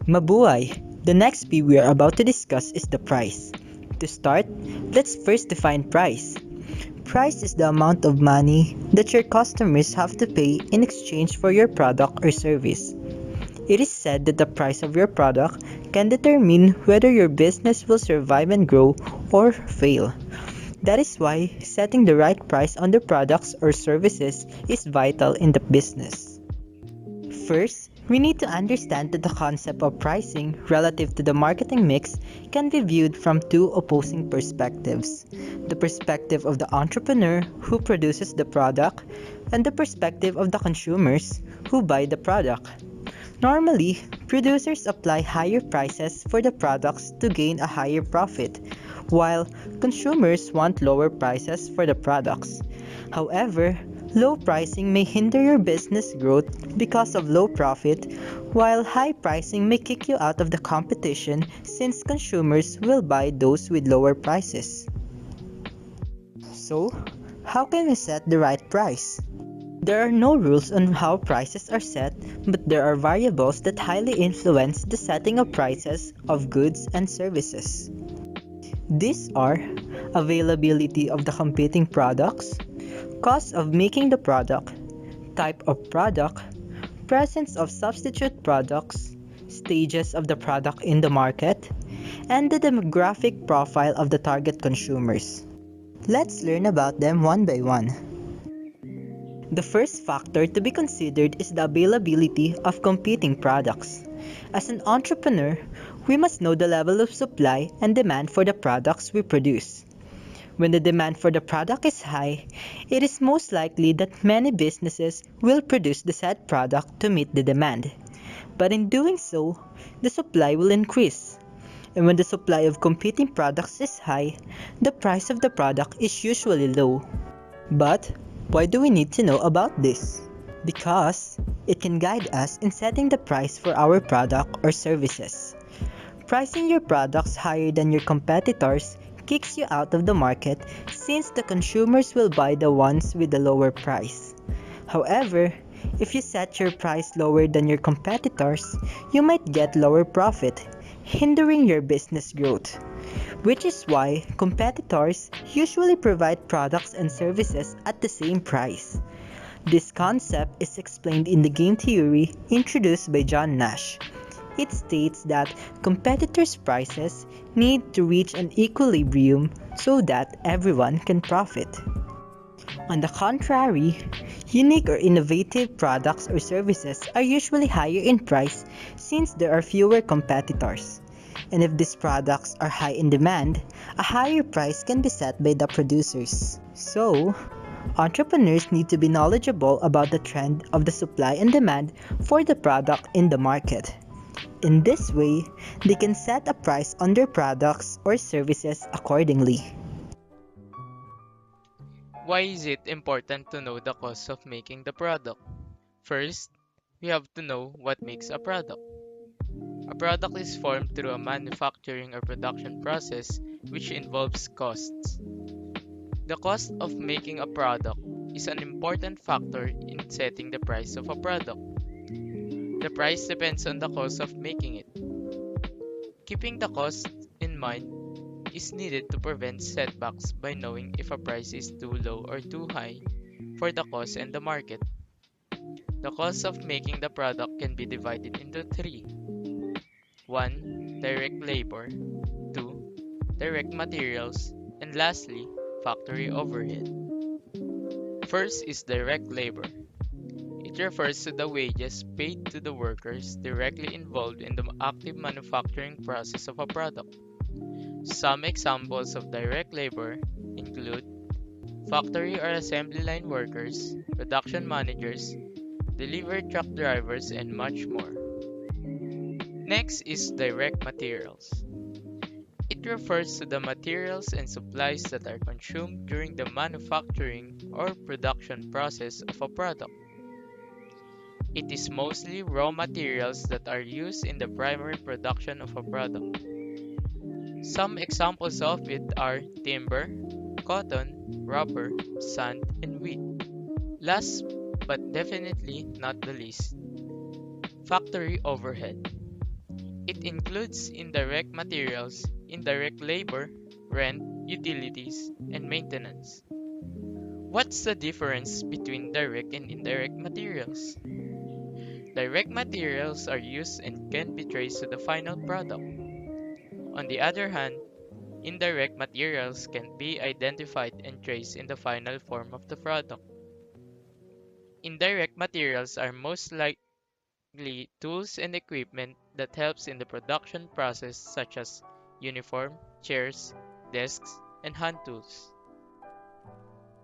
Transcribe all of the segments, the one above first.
Mabuhay! The next P we are about to discuss is the price. To start, let's first define price. Price is the amount of money that your customers have to pay in exchange for your product or service. It is said that the price of your product can determine whether your business will survive and grow or fail. That is why setting the right price on the products or services is vital in the business. First, we need to understand that the concept of pricing relative to the marketing mix can be viewed from two opposing perspectives: the perspective of the entrepreneur who produces the product and the perspective of the consumers who buy the product. Normally, producers apply higher prices for the products to gain a higher profit, while consumers want lower prices for the products. However, low pricing may hinder your business growth because of low profit, while high pricing may kick you out of the competition since consumers will buy those with lower prices. So, how can we set the right price? There are no rules on how prices are set, but there are variables that highly influence the setting of prices of goods and services. These are availability of the competing products, cost of making the product, type of product, presence of substitute products, stages of the product in the market, and the demographic profile of the target consumers. Let's learn about them one by one. The first factor to be considered is the availability of competing products. As an entrepreneur, we must know the level of supply and demand for the products we produce. When the demand for the product is high, it is most likely that many businesses will produce the said product to meet the demand. But in doing so, the supply will increase. And when the supply of competing products is high, the price of the product is usually low. But why do we need to know about this? Because it can guide us in setting the price for our product or services. Pricing your products higher than your competitors kicks you out of the market since the consumers will buy the ones with the lower price. However, if you set your price lower than your competitors, you might get lower profit, hindering your business growth. Which is why competitors usually provide products and services at the same price. This concept is explained in the game theory introduced by John Nash. It states that competitors' prices need to reach an equilibrium so that everyone can profit. On the contrary, unique or innovative products or services are usually higher in price since there are fewer competitors. And if these products are high in demand, a higher price can be set by the producers. So, entrepreneurs need to be knowledgeable about the trend of the supply and demand for the product in the market. In this way, they can set a price on their products or services accordingly. Why is it important to know the cost of making the product? First, we have to know what makes a product. A product is formed through a manufacturing or production process which involves costs. The cost of making a product is an important factor in setting the price of a product. The price depends on the cost of making it. Keeping the cost in mind is needed to prevent setbacks by knowing if a price is too low or too high for the cost and the market. The cost of making the product can be divided into three: 1. Direct labor, 2. Direct materials, and lastly, factory overhead. First is direct labor. It refers to the wages paid to the workers directly involved in the active manufacturing process of a product. Some examples of direct labor include factory or assembly line workers, production managers, delivery truck drivers, and much more. Next is direct materials. It refers to the materials and supplies that are consumed during the manufacturing or production process of a product. It is mostly raw materials that are used in the primary production of a product. Some examples of it are timber, cotton, rubber, sand, and wheat. Last but definitely not the least, factory overhead. It includes indirect materials, indirect labor, rent, utilities, and maintenance. What's the difference between direct and indirect materials? Direct materials are used and can be traced to the final product. On the other hand, indirect materials can be identified and traced in the final form of the product. Indirect materials are most likely tools and equipment that helps in the production process such as uniform, chairs, desks, and hand tools.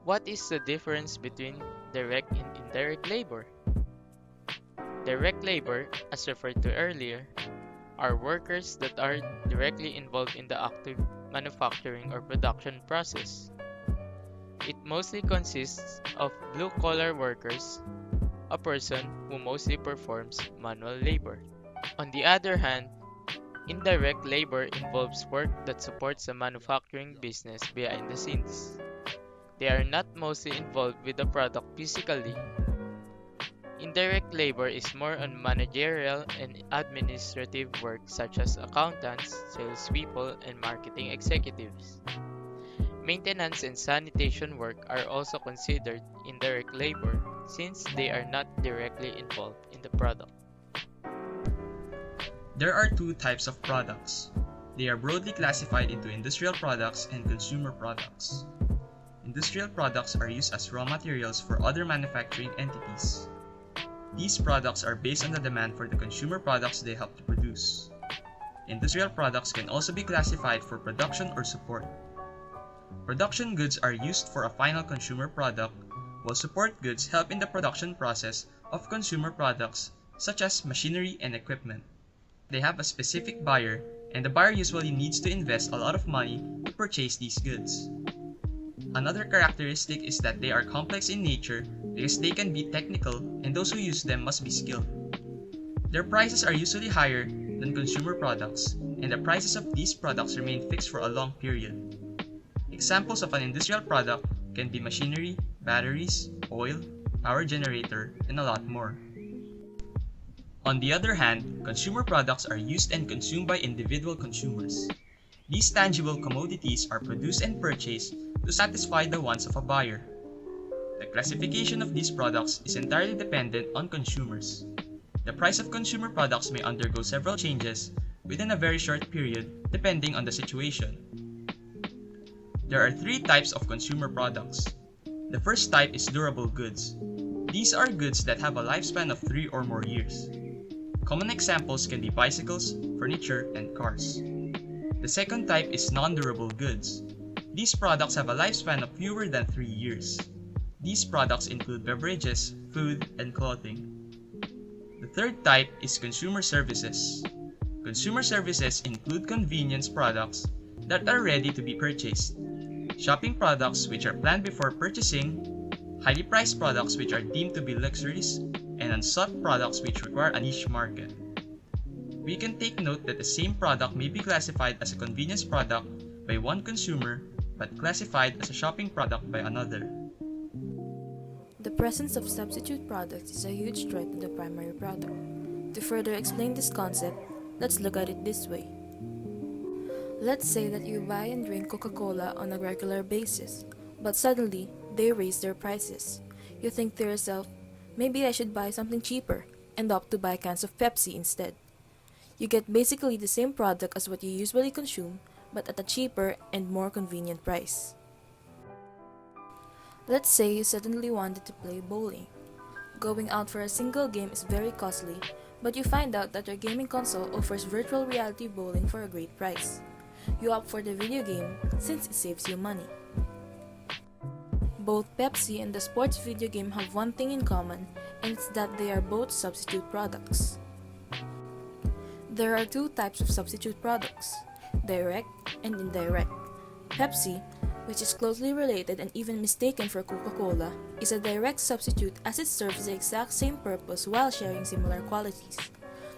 What is the difference between direct and indirect labor? Direct labor, as referred to earlier, are workers that are directly involved in the active manufacturing or production process. It mostly consists of blue-collar workers, a person who mostly performs manual labor. On the other hand, indirect labor involves work that supports the manufacturing business behind the scenes. They are not mostly involved with the product physically. Indirect labor is more on managerial and administrative work such as accountants, salespeople, and marketing executives. Maintenance and sanitation work are also considered indirect labor since they are not directly involved in the product. There are two types of products. They are broadly classified into industrial products and consumer products. Industrial products are used as raw materials for other manufacturing entities. These products are based on the demand for the consumer products they help to produce. Industrial products can also be classified for production or support. Production goods are used for a final consumer product, while support goods help in the production process of consumer products such as machinery and equipment. They have a specific buyer, and the buyer usually needs to invest a lot of money to purchase these goods. Another characteristic is that they are complex in nature because they can be technical and those who use them must be skilled. Their prices are usually higher than consumer products, and the prices of these products remain fixed for a long period. Examples of an industrial product can be machinery, batteries, oil, power generator, and a lot more. On the other hand, consumer products are used and consumed by individual consumers. These tangible commodities are produced and purchased to satisfy the wants of a buyer. The classification of these products is entirely dependent on consumers. The price of consumer products may undergo several changes within a very short period depending on the situation. There are three types of consumer products. The first type is durable goods. These are goods that have a lifespan of 3 or more years. Common examples can be bicycles, furniture, and cars. The second type is non-durable goods. These products have a lifespan of fewer than 3 years. These products include beverages, food, and clothing. The third type is consumer services. Consumer services include convenience products that are ready to be purchased, shopping products which are planned before purchasing, highly priced products which are deemed to be luxuries, and unsought products which require a niche market. We can take note that the same product may be classified as a convenience product by one consumer but classified as a shopping product by another. The presence of substitute products is a huge threat to the primary product. To further explain this concept, let's look at it this way. Let's say that you buy and drink Coca-Cola on a regular basis, but suddenly they raise their prices. You think to yourself, maybe I should buy something cheaper, and opt to buy cans of Pepsi instead. You get basically the same product as what you usually consume, but at a cheaper and more convenient price. Let's say you suddenly wanted to play bowling. Going out for a single game is very costly, but you find out that your gaming console offers virtual reality bowling for a great price. You opt for the video game since it saves you money. Both Pepsi and the sports video game have one thing in common, and it's that they are both substitute products. There are two types of substitute products, direct and indirect. Pepsi, which is closely related and even mistaken for Coca-Cola, is a direct substitute as it serves the exact same purpose while sharing similar qualities.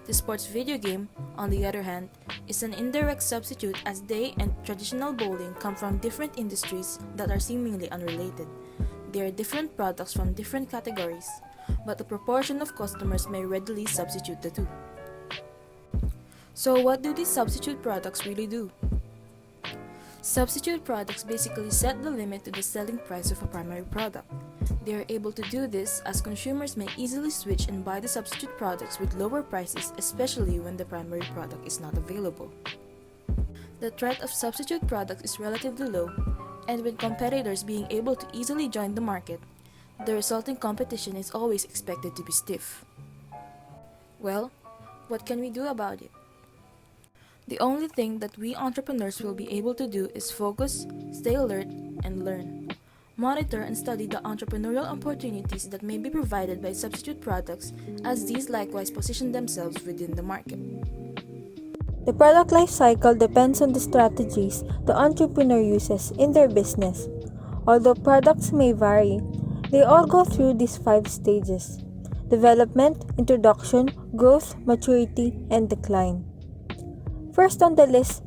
The sports video game, on the other hand, is an indirect substitute as they and traditional bowling come from different industries that are seemingly unrelated. They are different products from different categories. but a proportion of customers may readily substitute the two. So what do these substitute products really do? Substitute products basically set the limit to the selling price of a primary product. They are able to do this as consumers may easily switch and buy the substitute products with lower prices, especially when the primary product is not available. The threat of substitute products is relatively low, and with competitors being able to easily join the market, the resulting competition is always expected to be stiff. Well, what can we do about it? The only thing that we entrepreneurs will be able to do is focus, stay alert, and learn. Monitor and study the entrepreneurial opportunities that may be provided by substitute products, as these likewise position themselves within the market. The product life cycle depends on the strategies the entrepreneur uses in their business. Although products may vary, they all go through these 5 stages: development, introduction, growth, maturity, and decline. First on the list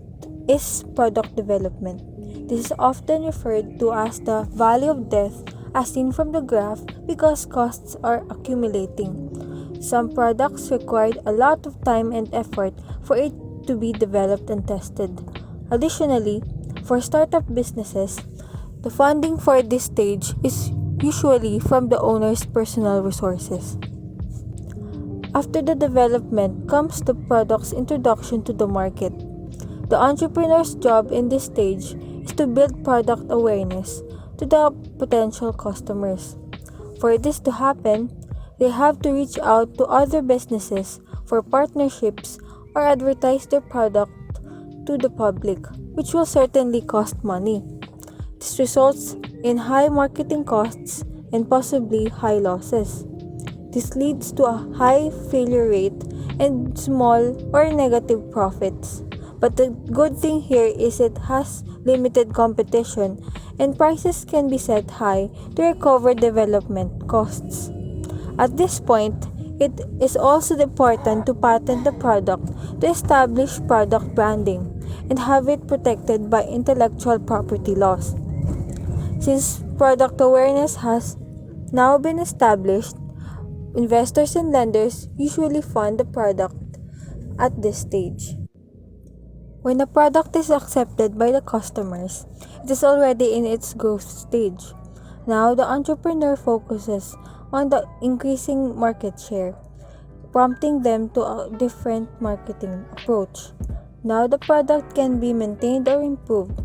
is product development. This is often referred to as the valley of death, as seen from the graph, because costs are accumulating. Some products required a lot of time and effort for it to be developed and tested. Additionally, for startup businesses, the funding for this stage is usually from the owner's personal resources. After the development comes the product's introduction to the market. The entrepreneur's job in this stage is to build product awareness to the potential customers. For this to happen, they have to reach out to other businesses for partnerships or advertise their product to the public, which will certainly cost money. This results in high marketing costs and possibly high losses. This leads to a high failure rate and small or negative profits. But the good thing here is it has limited competition and prices can be set high to recover development costs. At this point, it is also important to patent the product to establish product branding and have it protected by intellectual property laws. Since product awareness has now been established, investors and lenders usually fund the product at this stage. When a product is accepted by the customers, it is already in its growth stage. Now the entrepreneur focuses on the increasing market share, prompting them to a different marketing approach. Now the product can be maintained or improved.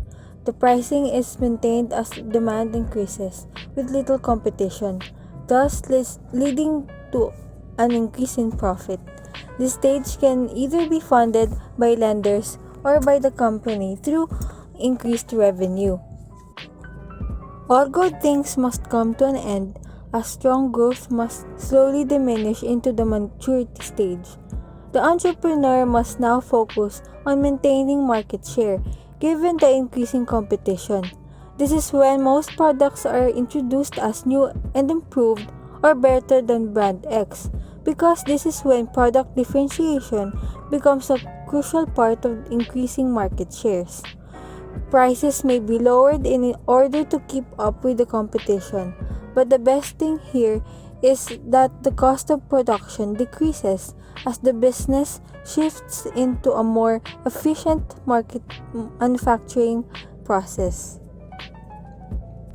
The pricing is maintained as demand increases with little competition, thus leading to an increase in profit. This stage can either be funded by lenders or by the company through increased revenue. All good things must come to an end, as strong growth must slowly diminish into the maturity stage. The entrepreneur must now focus on maintaining market share given the increasing competition. This is when most products are introduced as new and improved or better than brand X, because this is when product differentiation becomes a crucial part of increasing market shares. Prices may be lowered in order to keep up with the competition, but the best thing here is that the cost of production decreases as the business shifts into a more efficient manufacturing process.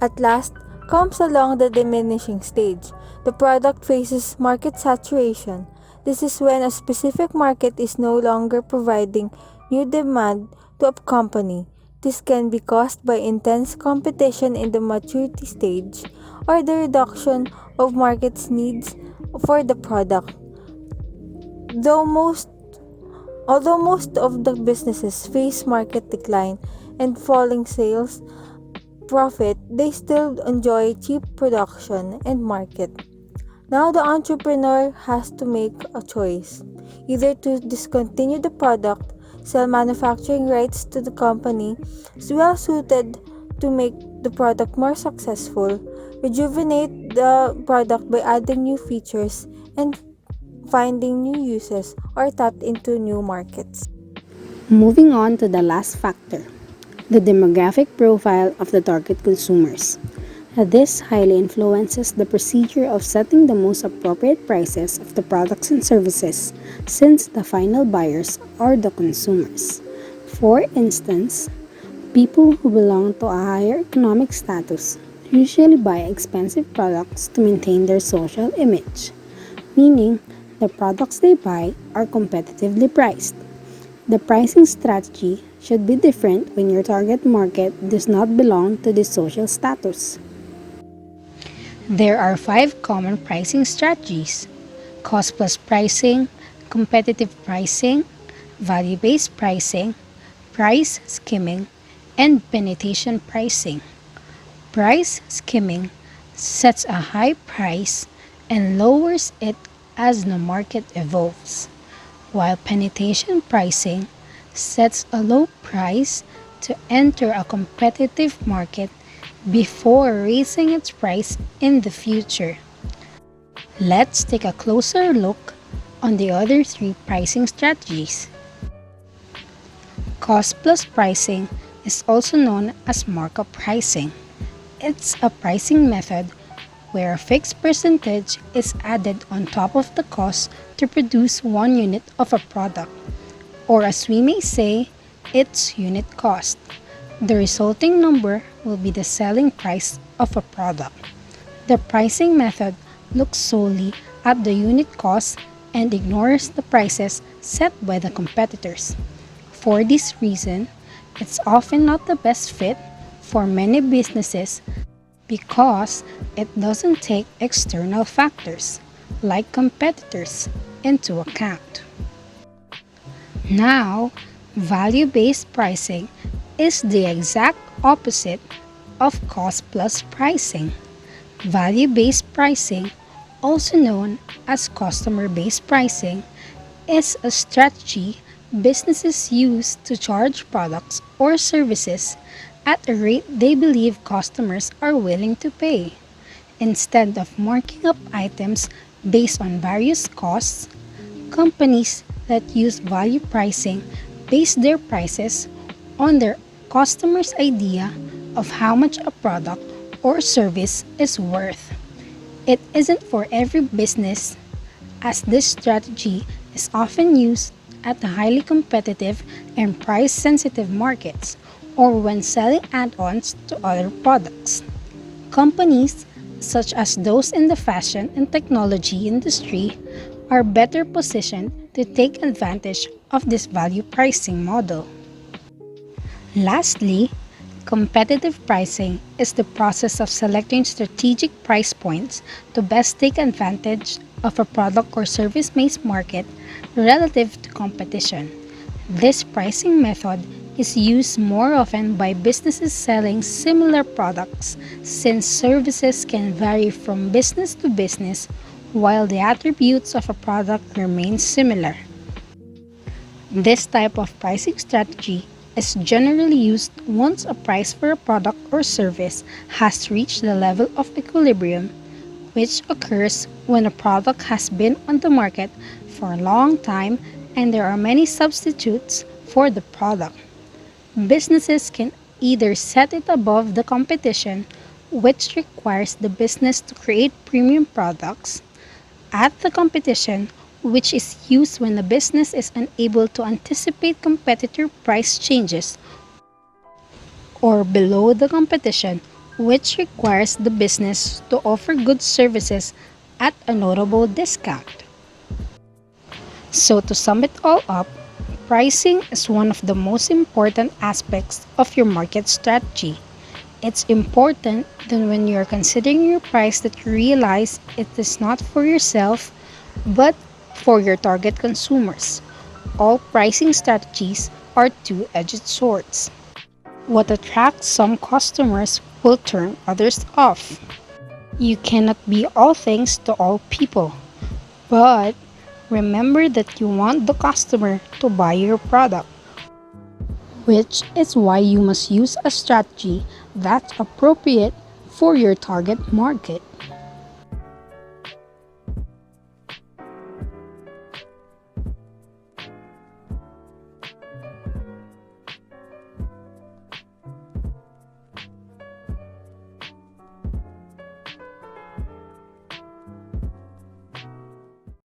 At last comes along the diminishing stage. The product faces market saturation. This is when a specific market is no longer providing new demand to a company. This can be caused by intense competition in the maturity stage or the reduction of market's needs for the product. Although most of the businesses face market decline and falling sales profit, they still enjoy cheap production and market. Now the entrepreneur has to make a choice, either to discontinue the product, sell manufacturing rights to the company is well suited to make the product more successful, rejuvenate the product by adding new features and finding new uses, or tap into new markets. Moving on to the last factor, the demographic profile of the target consumers. This highly influences the procedure of setting the most appropriate prices of the products and services, since the final buyers are the consumers. For instance, people who belong to a higher economic status usually buy expensive products to maintain their social image, meaning the products they buy are competitively priced. The pricing strategy should be different when your target market does not belong to this social status. There are 5 common pricing strategies: cost plus pricing, competitive pricing, value based pricing, price skimming, and penetration pricing. Price skimming sets a high price and lowers it as the market evolves, while penetration pricing sets a low price to enter a competitive market before raising its price in the future. Let's take a closer look on the other 3 pricing strategies. Cost plus pricing is also known as markup pricing. It's a pricing method where a fixed percentage is added on top of the cost to produce one unit of a product, or as we may say, its unit cost. The resulting number will be the selling price of a product. The pricing method looks solely at the unit cost and ignores the prices set by the competitors. For this reason, it's often not the best fit for many businesses because it doesn't take external factors, like competitors, into account. Now, value based pricing is the exact opposite of cost plus pricing. Value based pricing, also known as customer based pricing, is a strategy businesses use to charge products or services at a rate they believe customers are willing to pay. Instead of marking up items based on various costs, companies that use value pricing base their prices on their customers' idea of how much a product or service is worth. It isn't for every business, as this strategy is often used at the highly competitive and price sensitive markets or when selling add ons to other products. Companies, such as those in the fashion and technology industry, are better positioned to take advantage of this value pricing model. Lastly, competitive pricing is the process of selecting strategic price points to best take advantage of a product or service based market relative to competition. This pricing method is used more often by businesses selling similar products since services can vary from business to business while the attributes of a product remain similar. This type of pricing strategy is generally used once a price for a product or service has reached the level of equilibrium, which occurs when a product has been on the market for a long time and there are many substitutes for the product. Businesses can either set it above the competition, which requires the business to create premium products, at the competition, which is used when the business is unable to anticipate competitor price changes, or below the competition, which requires the business to offer good services at a notable discount. So, to sum it all up, pricing is one of the most important aspects of your market strategy. It's important that when you are considering your price that you realize it is not for yourself but for your target consumers. All pricing strategies are two-edged swords. What attracts some customers will turn others off. You cannot be all things to all people, but remember that you want the customer to buy your product, which is why you must use a strategy that's appropriate for your target market.